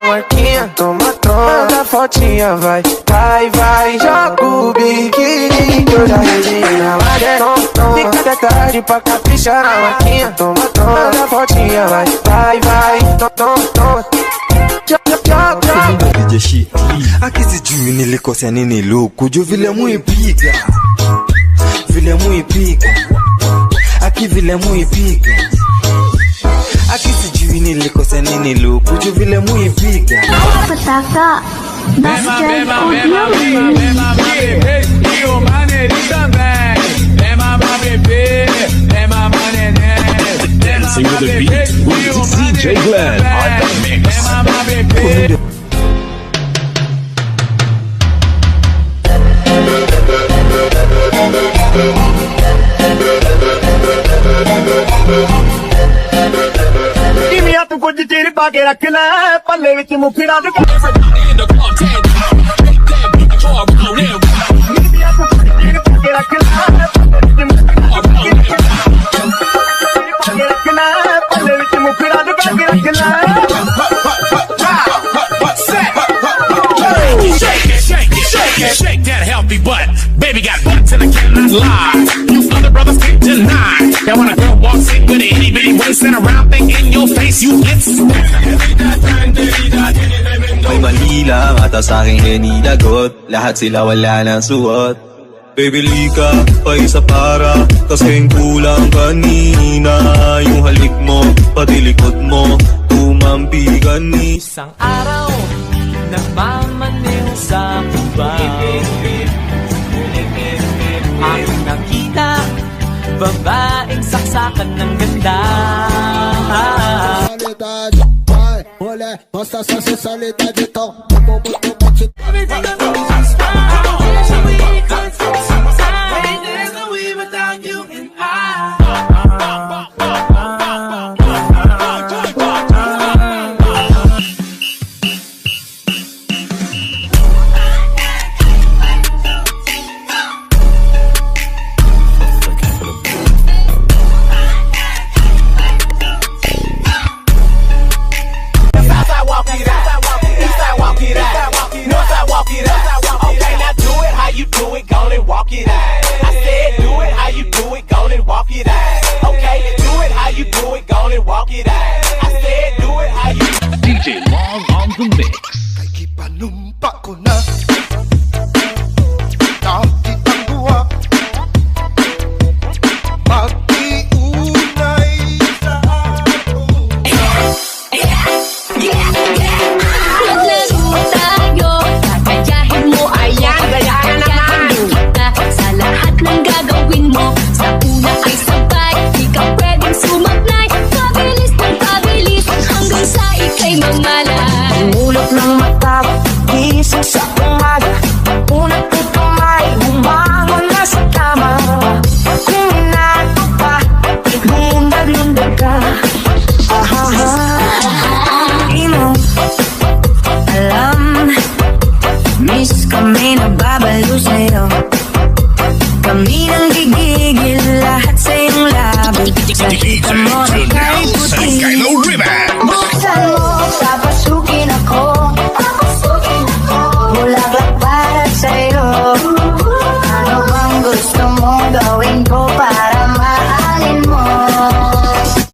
Marquinha, toma, manda fotinha, vai, vai, vai. Joga o biquíni que eu já resenhei na maré. Fica até tarde pra caprichar na Marquinha, toma, manda fotinha, vai, vai, vai. Toma. Akizijui nilikosea nini luku juu vile muipiga aki vile muipiga akizijui nilikosea nini luku juu vile muipiga Petaka Basket Audio Dancing with the beat with DJ Glenn on the mix. Give me up to good tiri pa ke rakh le palle vich mukhida de Everybody in the club, take that beat, draw around him. give me up to good tiri pa ke rakh le palle vich mukhida de Shake that healthy butt. Baby got butts and I cannot lie. You other brothers can't deny. Now when a girl walks in with an itty bitty waist and a round thing in your face, you get May mali lang ata sa'king hinilagot lahat sila wala nang suot. Baby lika, pa isa para kasing kulang kanina. Yung halik mo, pati likod mo tumampi kanina. Isang araw nagmamaniw sa kubang aking nakita babaeng saksakan ng ganda. Olé, mostra sua sensualidade, então DJ Long on the mix. Kay gipanumpa ko na